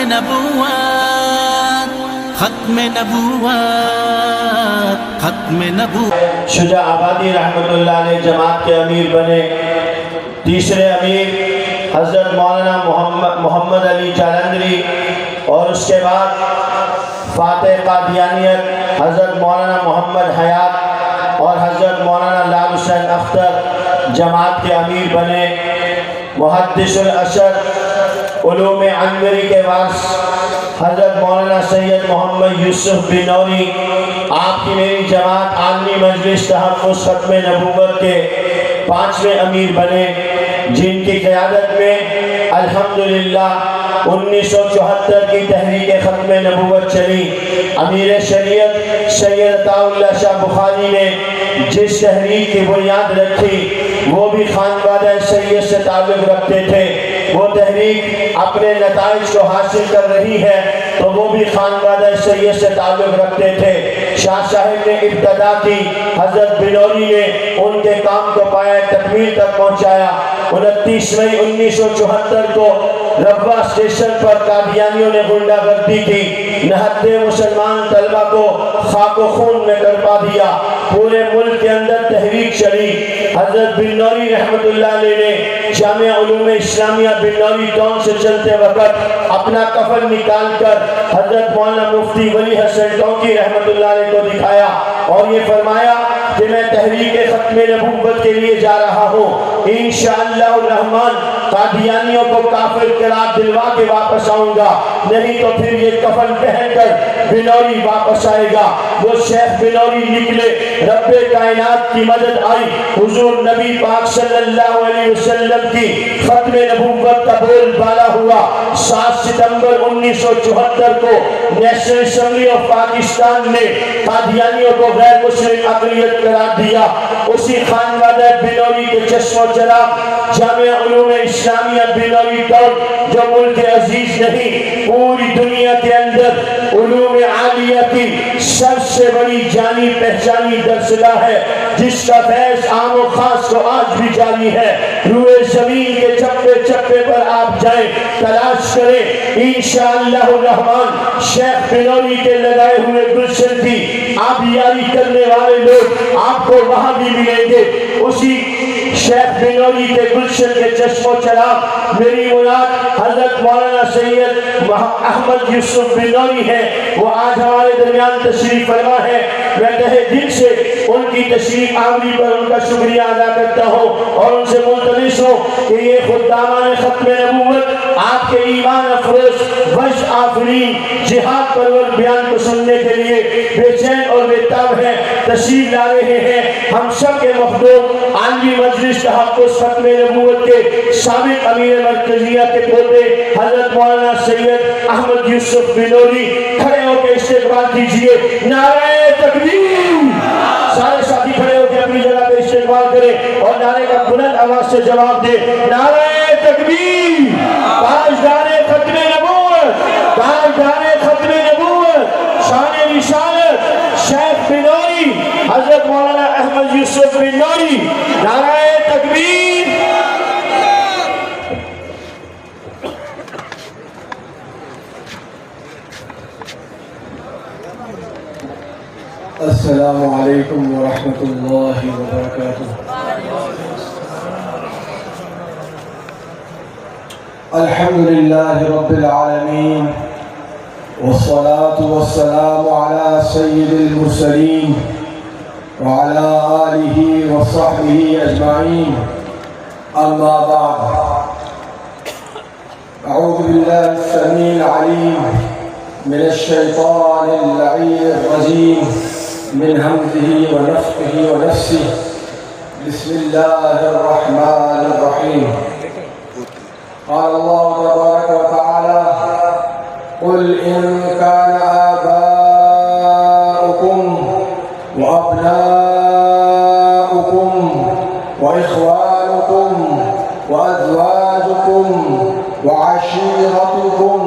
نبوت ختم نبوت ختم نبوت. شجاع آبادی رحمۃ اللہ علیہ جماعت کے امیر بنے. تیسرے امیر حضرت مولانا محمد علی جالندری، اور اس کے بعد فاتح قادیانیت حضرت مولانا محمد حیات اور حضرت مولانا لال حسین اختر جماعت کے امیر بنے. محدث الاشر علوم عنوری کے وارث حضرت مولانا سید محمد یوسف بنوری آپ کی میری جماعت عالمی مجلس تحفظ ختم نبوت کے 5ویں امیر بنے، جن کی قیادت میں الحمدللہ 1974 کی تحریک ختم نبوت چلی. امیر شریعت سید عطا اللہ شاہ بخاری نے جس تحریک کی بنیاد رکھی وہ بھی خانوادہ سید سے تعلق رکھتے تھے. وہ تحریک اپنے نتائج کو حاصل کر رہی ہے تو وہ بھی خانوادہ سید سے تعلق رکھتے تھے. شاہ صاحب نے ابتدا کی، حضرت بنوری نے ان کے کام کو پایا تکمیل تک پہنچایا. 29 مئی 1974 کو ربوہ اسٹیشن پر قادیانیوں نے غنڈہ گردی کی، نہتے مسلمان طلبہ کو خاک و خون میں کرپا دیا. پورے ملک کے اندر تحریک چلی. حضرت بنوری رحمۃ اللہ علیہ نے جامعہ علوم اسلامیہ بنوری ٹاؤن سے چلتے وقت اپنا کفن نکال کر حضرت مولانا مفتی ولی حسن ٹونکی رحمۃ اللہ علیہ کو دکھایا اور یہ فرمایا کہ میں تحریک ختم نبوت کے لیے جا رہا ہوں، انشاءاللہ الرحمن قادیانیوں کو کافر قرار دلوا کے واپس آؤں گا، نہیں تو پھر یہ کفن پہن کر بنوری واپس آئے گا. وہ شیخ بنوری نکلے، رب کائنات کی مدد آئی. حضور نبی پاک صلی اللہ علیہ وسلم کی ختم نبوت کا بول بالا ہوا. 7 ستمبر 1974 کو نیشنل اسمبلی آف پاکستان نے قادیانیوں کو غیر مسلم اقلیت قرار دیا. اسی خانوادہ بنوری کے چشم و چراغ جامعہ علوم اسلامیہ بنوری ٹاؤن، جو ملک عزیز نہیں پوری دنیا کے اندر علوم عالیہ کی سب سے بڑی جانی پہچانی درسگاہ ہے، جس کا فیض عام و خاص کو آج بھی جاری ہے. روئے زمین کے چپے چپے پر آپ جائیں، تلاش کریں، انشاءاللہ الرحمن شیخ بنوری کے لگائے ہوئے گلشن کی آبیاری کرنے والے لوگ آپ کو وہاں بھی ملیں گے. اسی شیخ بنوری کے گلشن کے چشم و چراغ میری مراد حضرت مولانا سید احمد یوسف بنوری ہے. وہ آج ہمارے درمیان تشریف فرما ہے. میں تہہ دل سے ان کی تشریف آوری پر ان کا شکریہ ادا کرتا ہوں اور ان سے ملتمس ہوں کہ یہ خدامان ختم نبوت آپ کے ایمان افروز وجہ آفرین جہاد پرور بیان کو سننے کے لیے بے چین اور بے تاب ہیں، تشریف لا رہے ہیں. ہم سب کے مخدوم عالمی مجلس تحفظ ختم نبوت کے سابق امیر مرکزیہ کے پوتے حضرت مولانا سید احمد یوسف بنوری کھڑے ہو کے استقبال کیجئے. نعرہ تکبیر! سارے ساتھی کھڑے ہو کے اپنی جگہ پہ استقبال کریں اور نعرے کا بلند آواز سے جواب دیں. نعرہ تکبیر! تاجدار ختم نبوت! تاجدار ختم نبوت! شان رسالت شیخ بنوری حضرت مولانا احمد یوسف بنوری. نعرہ تکبیر! السلام علیکم ورحمۃ اللہ وبرکاتہ. الحمد للہ رب العالمین والصلاة والسلام على سید المرسلین وعلى آلہ وصحبہ اجمعین. اما بعد، اعوذ باللہ السمیع العلیم من الشیطان اللعین الرجیم من همزه ونفخه ونفسه. بسم الله الرحمن الرحيم. قال الله تبارك وتعالى: قل إن كان آباؤكم وأبناؤكم وإخوانكم وأزواجكم وعشيرتكم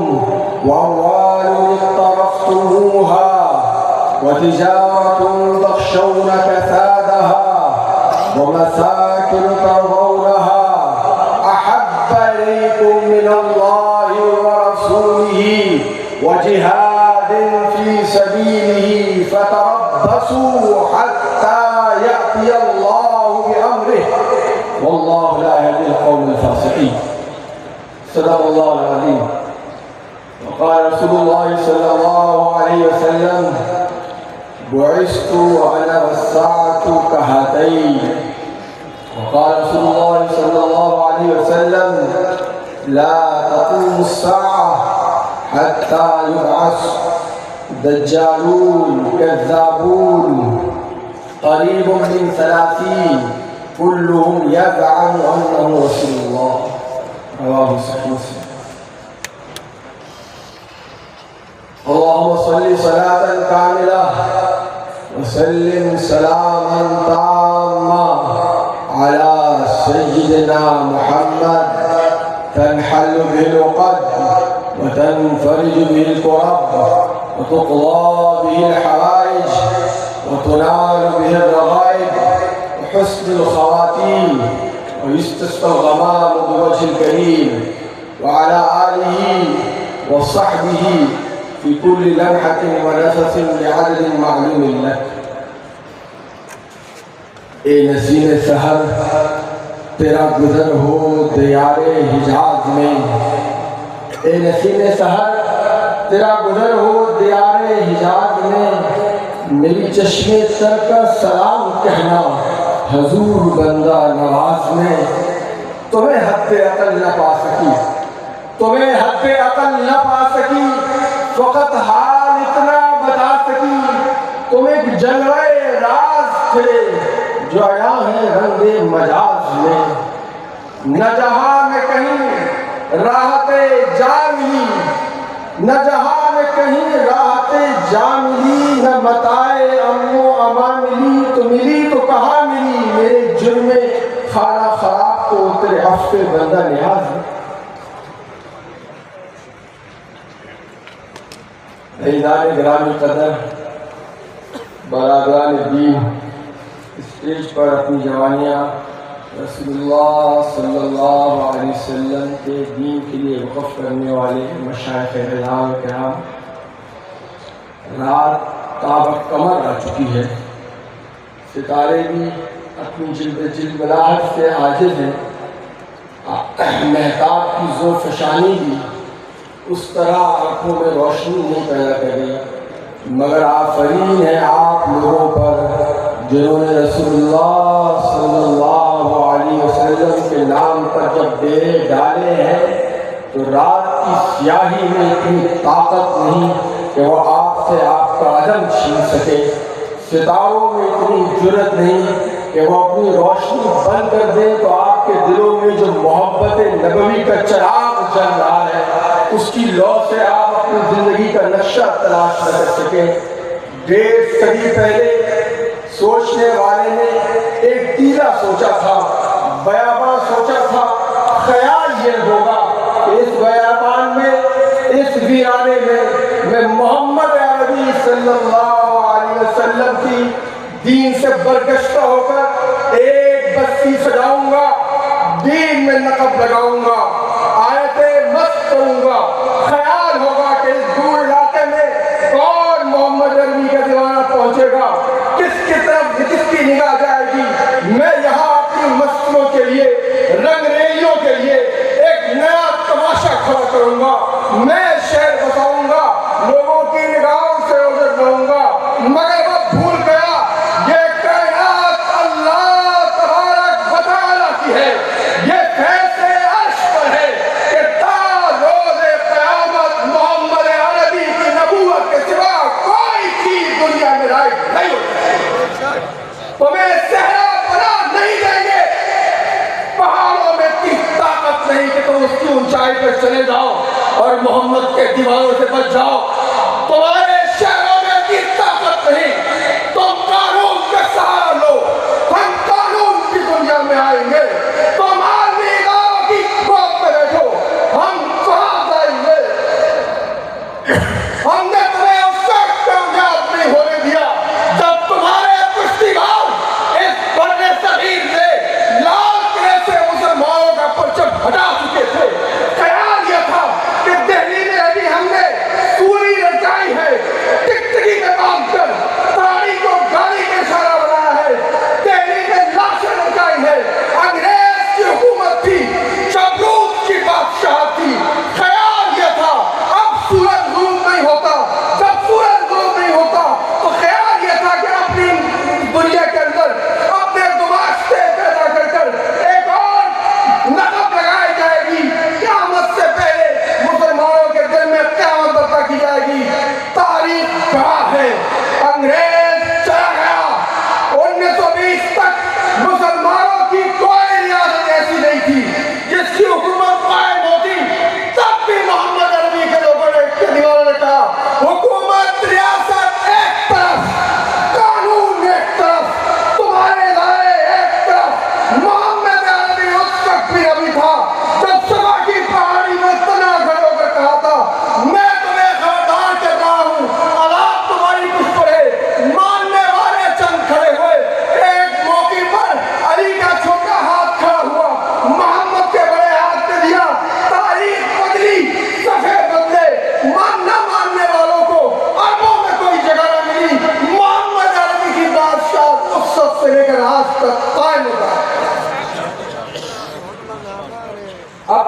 وأموال اقترفتموها وتجارة تخشون كسادها ومساكن ترضونها أحب إليكم من الله ورسوله وجهاد في سبيله فتربصوا حتى يأتي الله بأمره والله لا يهدي القوم الفاسقين. صدق الله العظيم. وقال رسول الله صلى الله عليه وسلم بعثت وأنا والساعة كهاتين. وقال رسول الله صلى الله عليه وسلم لا تقوم الساعة حتى يبعث دجالون كذابون قريب من 30 كلهم يزعم أنه رسول الله. رواه صحيح مسلم. اللهم صل صلاة كاملة وسلم سلاما تاما على سيدنا محمد تنحل به العقد وتنفرج به الكرب وتقضى به الحوائج وتنال به الرغائب وحسن الخواتيم ويستسقى الغمام بوجه الكريم وعلى آله وصحبه في كل لمحة ونفس بعدد معلوم لك. اے نسیم سحر تیرا گزر ہو دیار حجاز میں. اے نسیم سحر تیرا گزر ہو دیار حجاز میں. میری چشم تر کا سلام کہنا حضور بندہ نواز میں. تمہیں حد عقل نہ پا سکی, تمہیں حد عقل نہ پا سکی, فقط حال اتنا بتا سکی تم ایک جلوے راز تھے جو آیا ہے رنگ مجاز میں. نہ جہاں میں کہیں راحت جا ملی, نہ جہاں میں کہیں راحت جا ملی, نہ متائے امن و امان ملی. تو ملی تو کہاں ملی میرے جرم خانہ خراب کو تیرے عفو بندہ نیاز ہے. عزیزان گرامی قدر, برادران دین, اسٹیج پر اپنی جوانیاں رسول اللہ صلی اللہ علیہ وسلم کے دین کے لیے وقف کرنے والے مشائخ اعظام کرام, رات تابق کمر آ چکی ہے, ستارے بھی اپنی جلبلاہٹ سے عاجز ہیں, مہتاب کی زوفشانی بھی اس طرح آنکھوں میں روشنی نہیں پیدا کرے, مگر آفرین ہے آپ لوگوں پر جنہوں نے رسول اللہ صلی اللہ علیہ وسلم کے نام پر جب ڈیرے ڈالے ہیں تو رات کی سیاہی میں اتنی طاقت نہیں کہ وہ آپ سے آپ کا عدم چھین سکے, ستاروں میں اتنی جرت نہیں کہ وہ اپنی روشنی بند کر دیں تو آپ کے دلوں میں جو محبت نبوی کا چراغ جل رہا ہے اس کی لو سے آپ اپنی زندگی کا نقشہ تلاش نہ کر سکیں. 1.5 صدی پہلے سوچنے والے نے ایک تیرا سوچا تھا, بیاباں سوچا تھا. خیال یہ ہوگا کہ اس بیابان میں, اس ویرانے میں محمد عربی صلی اللہ علیہ وسلم کی دین سے برگشتہ ہو کر ایک بستی سجاؤں گا, دین میں نقب لگاؤں گا, آیتیں مست کروں گا. خیال ہوگا کہ اس دور علاقے میں کون محمد عربی کا دیوانہ پہنچے گا, کس کی طرف کس کی نگاہ جائے گی. میں یہاں اپنی مستیوں کے لیے, رنگ ریلیوں کے لیے ایک نیا تماشا کھڑا کروں گا. میں شہر بساؤں گا, لوگوں کی نگاہوں سے اوجھل رہوں گا, مگر وہ بھول گیا یہ کائنات اللہ تبارک و تعالیٰ کی ہے. یہ فیصلے عرش پر ہے کہ تا روز قیامت محمد عربی کی نبوت کے سوا کوئی چیز دنیا میں رائج نہیں ہوتی. تمہیں صحرا پناہ نہیں دیں گے, پہاڑوں میں اتنی طاقت نہیں کہ تم اس کی اونچائی پر چلے جاؤ اور محمد کے دیوانوں سے بچ جاؤ. تمہارے شہروں میں اتنی طاقت نہیں, تم قانون کا سہارا لو, ہم قانون کی دنیا میں آئیں گے. تم عالمی اداروں کی گود میں بیٹھو, ہم کہاں جائیں گے. ہم نے تمہیں اس وقت کامیاب نہیں ہونے دیا جب تمہارے پشتیبان اس برے صغیر سے لال قلعے سے مسلمانوں کا پرچم ہٹا چکے تھے. خیال یہ تھا کہ دہلی میں ابھی ہم نے سوری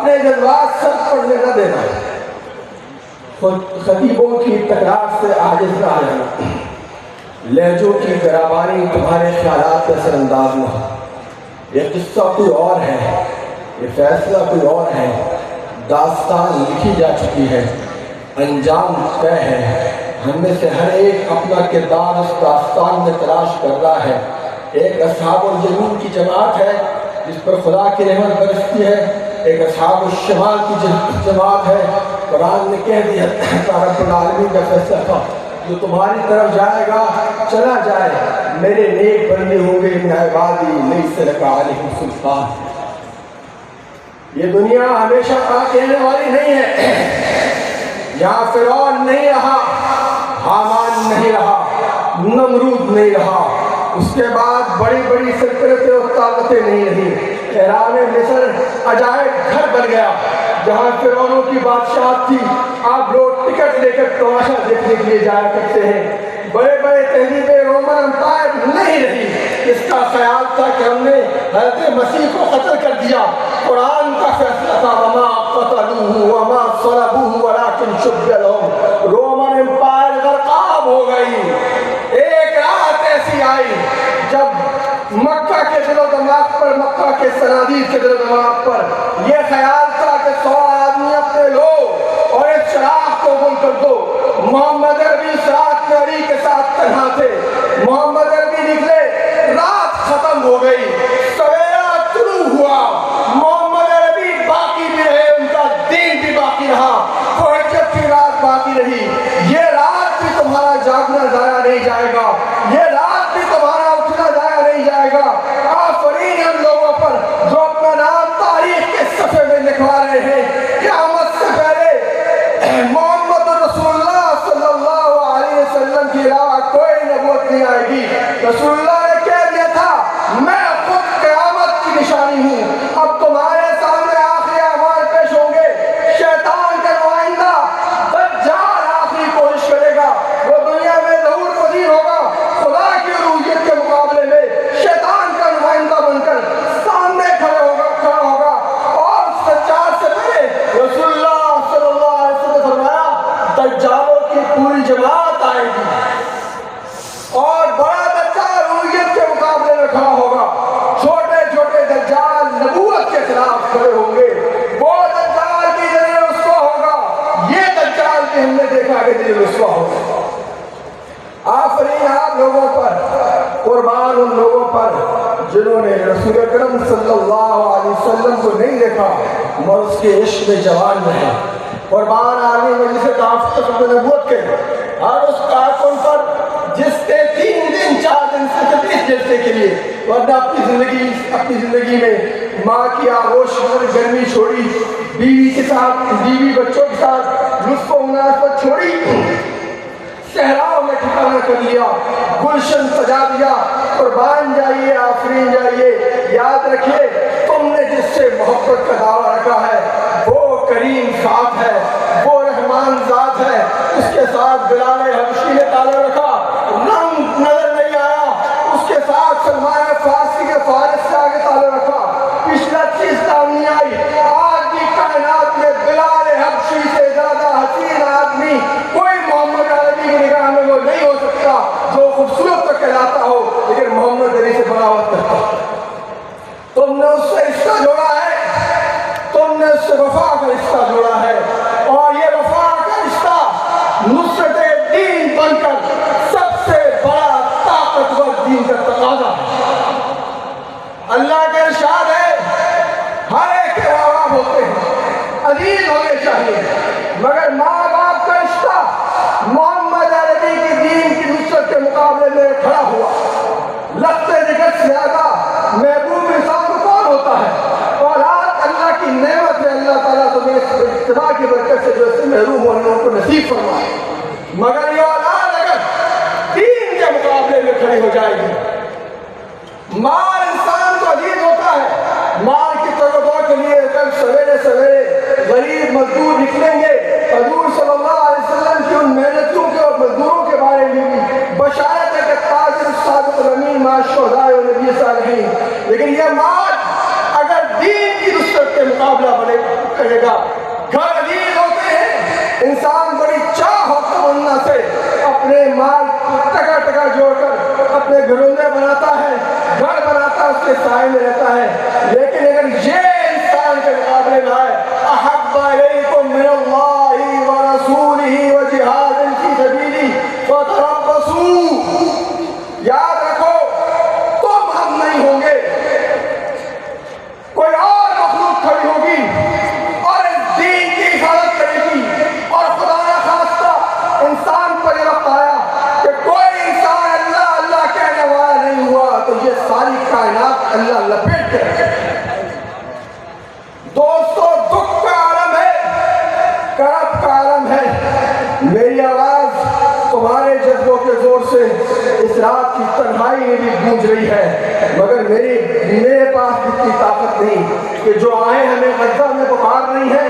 اپنے جذبات سر پڑنے نہ دینا، خطیبوں کی تکرار سے عاجز نہ آ جانا، لہجوں کی گراباری تمہارے خیالات کا اثر انداز نہ ہو۔ یہ قصہ کوئی اور ہے، یہ فیصلہ کوئی اور ہے، داستان لکھی جا چکی ہے، انجام طے ہے، ہم میں سے ہر ایک اپنا کردار اس داستان میں تلاش کر رہا ہے۔ ایک اصحاب الجنون کی جماعت ہے جس پر خدا کی رحمت برستی ہے، ایک اصحاب الشمال کی جماعت ہے۔ قرآن نے کہہ دیا رب العالمین کا فیصلہ تھا، جو تمہاری طرف جائے گا چلا جائے، میرے نیک بندے ہوں گے من عبادی لیس لک علیہم سلطان۔ یہ دنیا ہمیشہ کہنے والی نہیں ہے، یہاں فرعون نہیں رہا، حامان نہیں رہا، نمرود نہیں رہا، اس کے بعد بڑی بڑی سلطنتیں اور طاقتیں نہیں رہی۔ احرام مصر عجائب گھر بن گیا جہاں فرعونوں کی بادشاہت تھی، آپ لوگ ٹکٹ لے کر تماشا دیکھنے کے لیے جایا کرتے ہیں۔ بڑے بڑے تہذیبیں رومن امپائر نہیں رہی، اس کا خیال تھا کہ ہم نے حضرت مسیح کو قتل کر دیا، قرآن کا فیصلہ تھا وما قتلوہ وما صلبوہ ولکن شبہ لہم۔ رومن امپائر غرقاب ہو گئی۔ ایک رات ایسی آئی جب مکہ کے دل و دماغ پر، مکہ کے صنادید کے دل و دماغ پر یہ خیال تھا کہ 100 آدمی اپنے لو اور اس چراغ کو گم کر دو۔ محمد عربی ساتھ میں علی کے ساتھ تنہا تھے، محمد عربی نکلے، رات ختم ہو گئی، سویرا طلوع ہوا، محمد عربی باقی بھی رہے، ان کا دین بھی باقی رہا، فحجت کی رات باقی رہی۔ یہ رات بھی تمہارا جاگنا ضائع نہیں جائے گا، یہ رات بھی تمہارا اٹھنا ضائع نہیں جائے گا۔ آفرین ان لوگوں پر جو اپنا نام تاریخ کے صفحے میں لکھوا رہے ہیں۔ قیامت سے پہلے محمد رسول اللہ صلی اللہ علیہ وسلم کی علاوہ کوئی نبوت نہیں آئے گی۔ رسول اللہ نے کہہ دیا تھا میں خود قیامت کی نشانی ہوں۔ اب تمہارے سامنے آخری اعمال پیش ہوں گے۔ شیطان کا نمائندہ دجال آخری کوشش کرے گا، وہ دنیا میں ظہور پذیر ہوگا، خدا کی الوہیت کے مقابلے میں شیطان کا نمائندہ بن کر سامنے کھڑا ہوگا اور سجاد سے پہلے رسول اللہ صلی اللہ علیہ وسلم نے فرمایا دجالوں کی پوری جماعت آئے گی اور بڑا دجال الوہیت کے مقابلے میں کھڑا ہوگا، چھوٹے چھوٹے دجال نبوت کے خلاف کھڑے ہوں گے۔ وہ دجال بھی دل رسوا ہوگا، یہ دجال بھی ہم نے دیکھا کہ دل رسوا ہوگا۔ آفرین آپ لوگوں پر، قربان ان لوگوں پر جنہوں نے رسول اکرم صلی اللہ علیہ وسلم کو نہیں دیکھا مگر اس کے عشق میں جوان رہے۔ قربان عالمی مجلس تحفظ نبوت کے ہر اس کارکن پر جس نے 3 دن 4 دن سے 30 جلسے کے لیے ورنہ اپنی زندگی میں ماں کی آغوش میں گرمی چھوڑی، بیوی کے ساتھ، بیوی بچوں کے ساتھ لطف و مناسبت چھوڑی، صحراؤں میں ٹھکانہ کر لیا، گلشن سجا دیا۔ قربان جائیے، آفرین جائیے، یاد رکھیے تم نے جس سے محبت کا دعویٰ رکھا ہے وہ کریم ذات ہے، وہ رحمان ذات ہے۔ اس کے ساتھ بلال حبشی نے تعلق رکھا، رنگ نظر نہیں آیا، اس کے ساتھ سلمان فارسی کے فارس سے آگے تعلق رکھا، پچھلا چیز کام نہیں آئی۔ آج بھی کائنات میں بلال حبشی سے زیادہ حسین آدمی کوئی محمد عربی کی نگاہ میں وہ نہیں ہو سکتا جو خوبصورت تو کہلاتا ہو لیکن محمد علی سے بغاوت کرتا۔ تم نے اس سے رشتہ جوڑا ہے، تم نے اس سے وفا کا رشتہ جوڑا ہے، اور یہ وفا کا رشتہ نصرت دین بن کر سب سے بڑا طاقتور دین کا تقاضا ہے۔ اللہ کا ارشاد ہے ہر ایک کے ماں باپ ہوتے ہیں، عزیز ہونے چاہیے، مگر ماں باپ کا رشتہ محمد عربی کی دین کی نصرت کے مقابلے میں کھڑا ہوا۔ لگتے جگر سے زیادہ محبوب انسان کو کون ہوتا ہے؟ اولاد اللہ کی نعمت ہے، اللہ تعالیٰ تمہیں اتباع کی برکت سے جو اس سے محروم ہونے ان کو نصیب فرمائے، مگر یہ اولاد اگر دین کے مقابلے میں کھڑی ہو جائے گی۔ مال انسان کو عزیز ہوتا ہے، مال کی تقویٰ کے لیے کل سویرے سویرے غریب مزدور نکلیں گے، حضور صلی اللہ علیہ وسلم کی ان محنتوں کے اور مزدوروں کے بارے میں بھی بشارت ہے کہ تاجر صادق الامین مع الشہداء والنبی صالحین، لیکن یہ مال اگر دین کی نصرت کے مقابلہ بنے کرے گا. گھر عزیز ہوتے ہیں، انسان بڑی چاہ اور تمنا سے اپنے مال ٹکا ٹکا جوڑ کر اپنے گھروندے بناتا ہے، گھر بناتا ہے، اس کے سائے میں رہتا ہے. لیکن اگر یہ انسان کے مقابلے میں آئے احب الیکم من اللہ ورسولہ وجہاد فی سبیلہ فتربصوا، یاد رکھو تم ہم نہیں ہوں گے، کوئی اور مخلوق کھڑی ہوگی اور اس دین کی حفاظت کرے گی. اور خدا نہ خواستہ انسان پر یہ وقت آیا کہ کوئی انسان اللہ اللہ کہنے والا نہیں ہوا تو یہ ساری کائنات اللہ لپیٹ کے رکھے. دوستو دکھ کا عالم ہے، کرب کا عالم ہے. میری آواز تمہارے جذبوں کے زور سے اس رات کی تنہائی میں بھی گونج رہی ہے، مگر میرے پاس اتنی طاقت نہیں کہ جو آئیں ہمیں غزہ میں پکار رہی ہیں،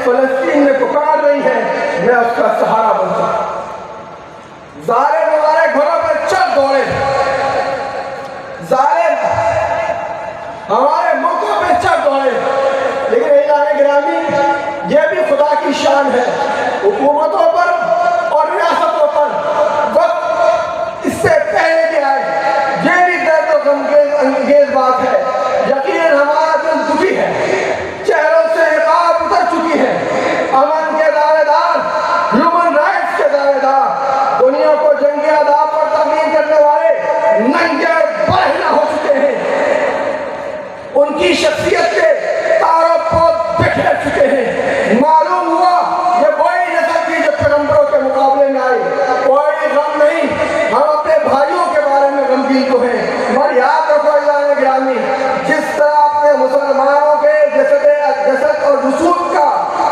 فلسطین میں پکار رہی ہیں، میں اس کا سہارا بن سکتا. ظالم ہمارے گھروں پر چل دوڑے، ظالم ہمارے ملکوں پہ چل دوڑے، لیکن اعلان گرامی یہ بھی خدا کی شان ہے. حکومتوں پر اور ریاستوں پر وقت اس سے پہلے بھی آئے، یہ بھی درد و غم انگیز بات ہے. یقیناً ہمارا دل دکھی ہے، چہروں سے نقاب اتر چکی ہے. امن کے دعوے دار، ہیومن رائٹس کے دعوے دار، دنیا کو جنگی آداب پر تبلیغ کرنے والے ننگے برہنہ ہو چکے ہیں. ان کی شخصیت کے تعارف کو بکھیر چکے ہیں. معلوم ہوا یہ وہی نسل تھی جو پیغمبروں کے مقابلے میں آئی. کوئی غم نہیں، ہم اپنے بھائیوں کے بارے میں غمگین تو ہیں، مگر یاد رکھو اعلان گرامی، جس طرح اپنے مسلمانوں کے جسد اور رسول کا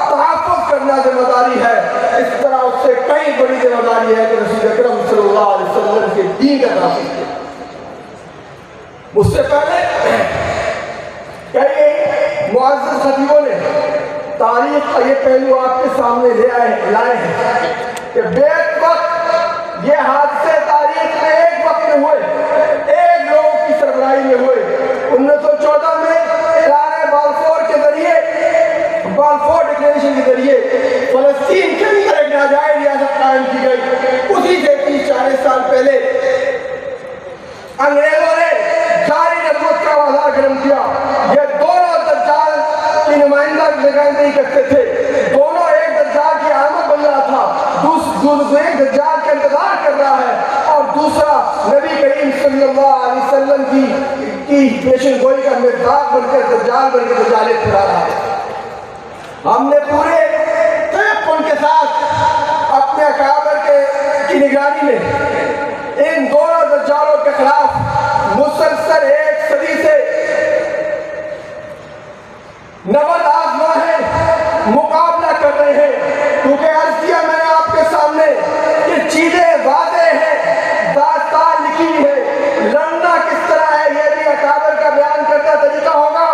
تحفظ کرنا ذمہ داری ہے، اس طرح اس سے کئی بڑی ذمہ داری ہے کہ رسول اکرم صلی اللہ علیہ وسلم کے دین کا تحفظ کیا. اس سے پہلے کئی معزز خطیبوں نے تاریخ کا یہ پہلو آپ کے سامنے لائے ہیں کہ بیک وقت یہ حادثے تاریخ میں ایک وقت میں ہوئے، ایک لوگوں کی سربراہی میں ہوئے. 1914 میں اعلان بالفور کے ذریعے، بالفور ڈکلیریشن کے ذریعے فلسطین کے اندر ایک ناجائز ریاست قائم کی گئی. اسی سے 30-40 سال پہلے انگریزوں نے جاری نبوت کا بازار گرم کیا. یہ دونوں دجال کی نمائندگی کرتے تھے، دونوں ایک دجال کی آمد بن رہا تھا، دوسرے ایک دجال کا انتظار کر رہا ہے، اور دوسرا نبی کریم صلی اللہ علیہ وسلم کی پیشن گوئی کا مزداق بن کر دجال بن کے دجالیت پھیلا رہا ہے. ہم نے پورے ان کے ساتھ اپنے اکابر کی نگرانی میں ان دونوں دجالوں کے خلاف مسلسل ایک صدی سے نبرد آزما ہے، مقابلہ کر رہے ہیں. کیونکہ عرض کیا میں نے آپ کے سامنے کہ چیزیں واضح ہیں، داستان لکھی ہے، لڑنا کس طرح ہے یہ بھی اکابر کا بیان کرتا طریقہ ہوگا.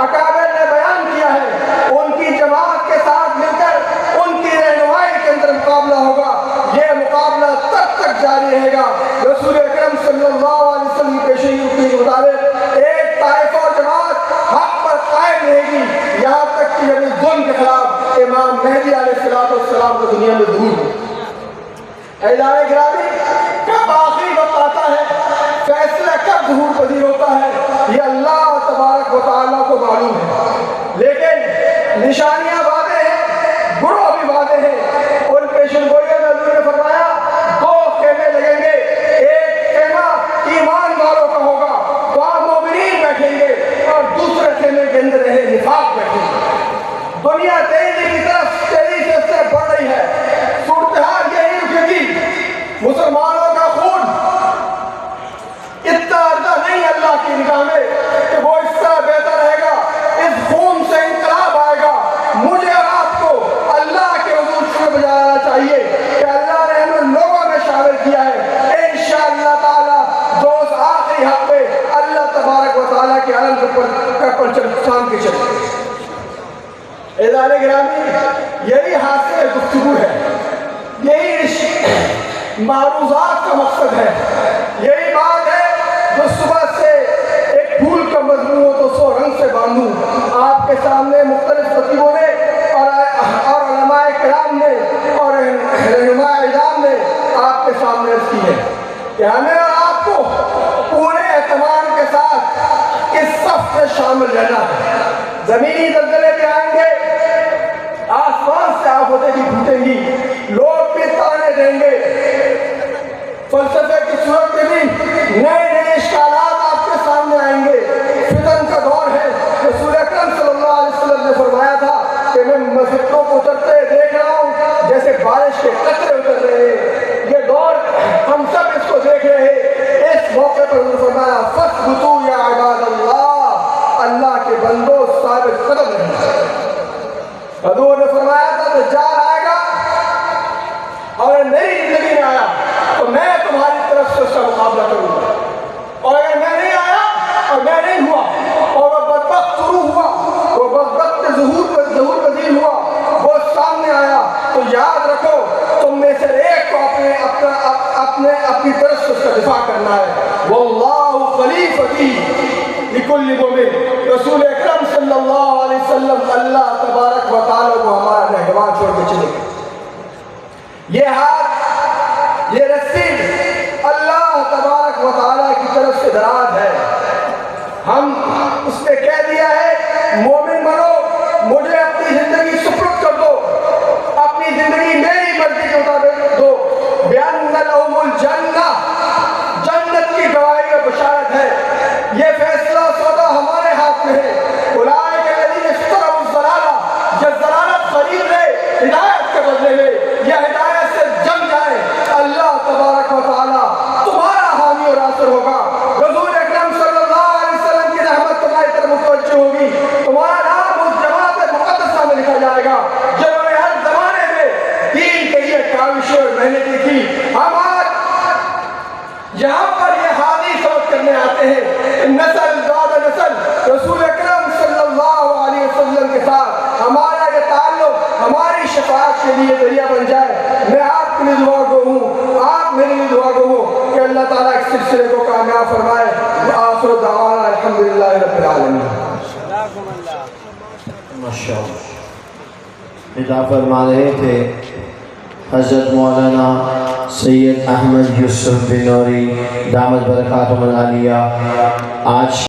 اکابر نے بیان کیا ہے، ان کی جماعت کے ساتھ مل کر ان کی رہنمائی کے اندر مقابلہ ہوگا. یہ مقابلہ تب تک جاری رہے گا رسول اکرم صلی اللہ علیہ وسلم کی پیشین کے مطابق ایک طائفہ اور جماعت حق پر قائم رہے گی، یہاں تک کہ جب اس ظلم کے خلاف امام مہدی علیہ السلام کو دنیا میں ظہور ہو. اعلان گرامی کب آخری وقت آتا ہے، فیصلہ کب ظہور پذیر ہوتا ہے، یہ اللہ تبارک و تعالیٰ کو معلوم ہے. لیکن نشانیاں واضح ہیں، گروہ بھی واضح ہیں. ان پیشن گوئیوں میں حضور نے فرمایا 2 خیمے لگیں گے، ایک خیمہ ایمان والوں کا ہوگا، وہاں مومنین بیٹھیں گے، اور دوسرے خیمے کے اندر رہے نفاق بیٹھیں گے. دنیا تیزی کی طرف تیزی سے بڑھ رہی ہے، صورتحال یہی رکے گی. مسلمانوں کا خون اتنا عرضہ نہیں اللہ کی نگاہ میں کہ وہ اس طرح بہتا رہے گا. اس خون سے انقلاب آئے گا. مجھے اور آپ کو اللہ کے حضور شکر بجانا چاہیے کہ اللہ نے ہمیں لوگوں میں شامل کیا ہے. انشاءاللہ تعالی جو اس آخری حق پہ اللہ تبارک و تعالیٰ کے علم کا پرچم شان کے چلے. اعلان گرامی یہی حاصل گفتگو ہے، یہی معروضات کا مقصد ہے. یہی بات ہے جو صبح سے ایک پھول کا مضمون ہو تو 100 رنگ سے باندھوں. آپ کے سامنے مختلف خطیبوں نے ہمیں اور آپ کو پورے اہتمام کے ساتھ اس صف میں شامل رہنا ہے۔ زمینی زلزلے بھی آئیں گے، آسمان سے آفتیں بھی ٹوٹیں گی، لوگ بھی تانے دیں گے، فلسفے کی صورت میں بھی نئے نئے اشکالات آپ کے سامنے آئیں گے۔ فتن کا دور ہے۔ رسول اکرم صلی اللہ علیہ وسلم نے فرمایا تھا کہ میں فتنوں کو اترتے دیکھ رہا ہوں جیسے بارش کے قطرے اتر رہے ہیں۔ یہ دور ہم سب اس کو دیکھ رہے ہیں۔ اس موقع پر حضور فرمایا فَاثْبُتُوا یا عباد اللہ، اللہ کے بندوں ثابت قدم رہنا۔ حضور نے فرمایا تھا دجال آئے گا اور میری زندگی میں آیا تو میں تمہاری طرف سے اس کا مقابلہ کروں گا، اور اگر میں نہیں آیا اور میں نہیں ہوا اور وہ بدبخت شروع ہوا، وہ بدبخت ظہور پذیر ہوا، وہ سامنے آیا، تو یاد رکھو تم میں سے ایک کو اپنی طرف سے اس کا دفاع کرنا ہے۔ واللہ خلیفتی لکل مومن۔ رسول اکرم صلی اللہ علیہ وسلم اللہ تبارک و تعالیٰ کو ہمارا نگہبان چھوڑ کے چلے گئے۔ یہ ہاتھ، یہ رسی اللہ تبارک و تعالیٰ کی طرف سے دراز ہے۔ ہم اس نے کہہ دیا ہے مومن بنو، مجھے اپنی زندگی سپرد کر دو، اپنی زندگی میری مرضی کے مطابق دو۔ بِأَنَّ لَهُمُ الْجَنَّةَ، جنت کی گواہی و بشارت ہے۔ یہ فیصلہ سودا ہمارے ہاتھ میں ہے۔ اولئک الذین اشتروا الضلالۃ، جو ضلالت خرید لے ہدایت کے بدلے میں، یہ ہدایت سے جم جائے، اللہ تبارک و تعالیٰ تمہارا حامی اور ناصر ہوگا۔ رسول اکرم صلی اللہ علیہ وسلم کی رحمت تمہاری طرف متوجہ ہوگی، تمہارا نام اس جماعت مقدسہ میں لکھا جائے گا جنہوں نے ہر زمانے میں دین کے لیے کاوشیں اور محنتیں کی۔ ہم آج یہاں پر یہ حادث سبق کرنے آتے ہیں، نسل بعد نسل رسول اکرم صلی اللہ علیہ وسلم کے ساتھ ہمارا یہ تعلق ہماری شفاعت کے لیے ذریعہ بن جائے۔ میں آپ کے لیے دعا گو ہوں، آپ میرے لیے دعا گو ہوں کہ اللہ تعالیٰ اس سلسلے کو کامیاب فرمائے۔ آخر دعوانا الحمدللہ رب العالمین۔ ماشاءاللہ۔ خطاب فرما رہے تھے حضرت مولانا سید احمد یوسف بنوری دامت برکاتہم العالیہ۔ آج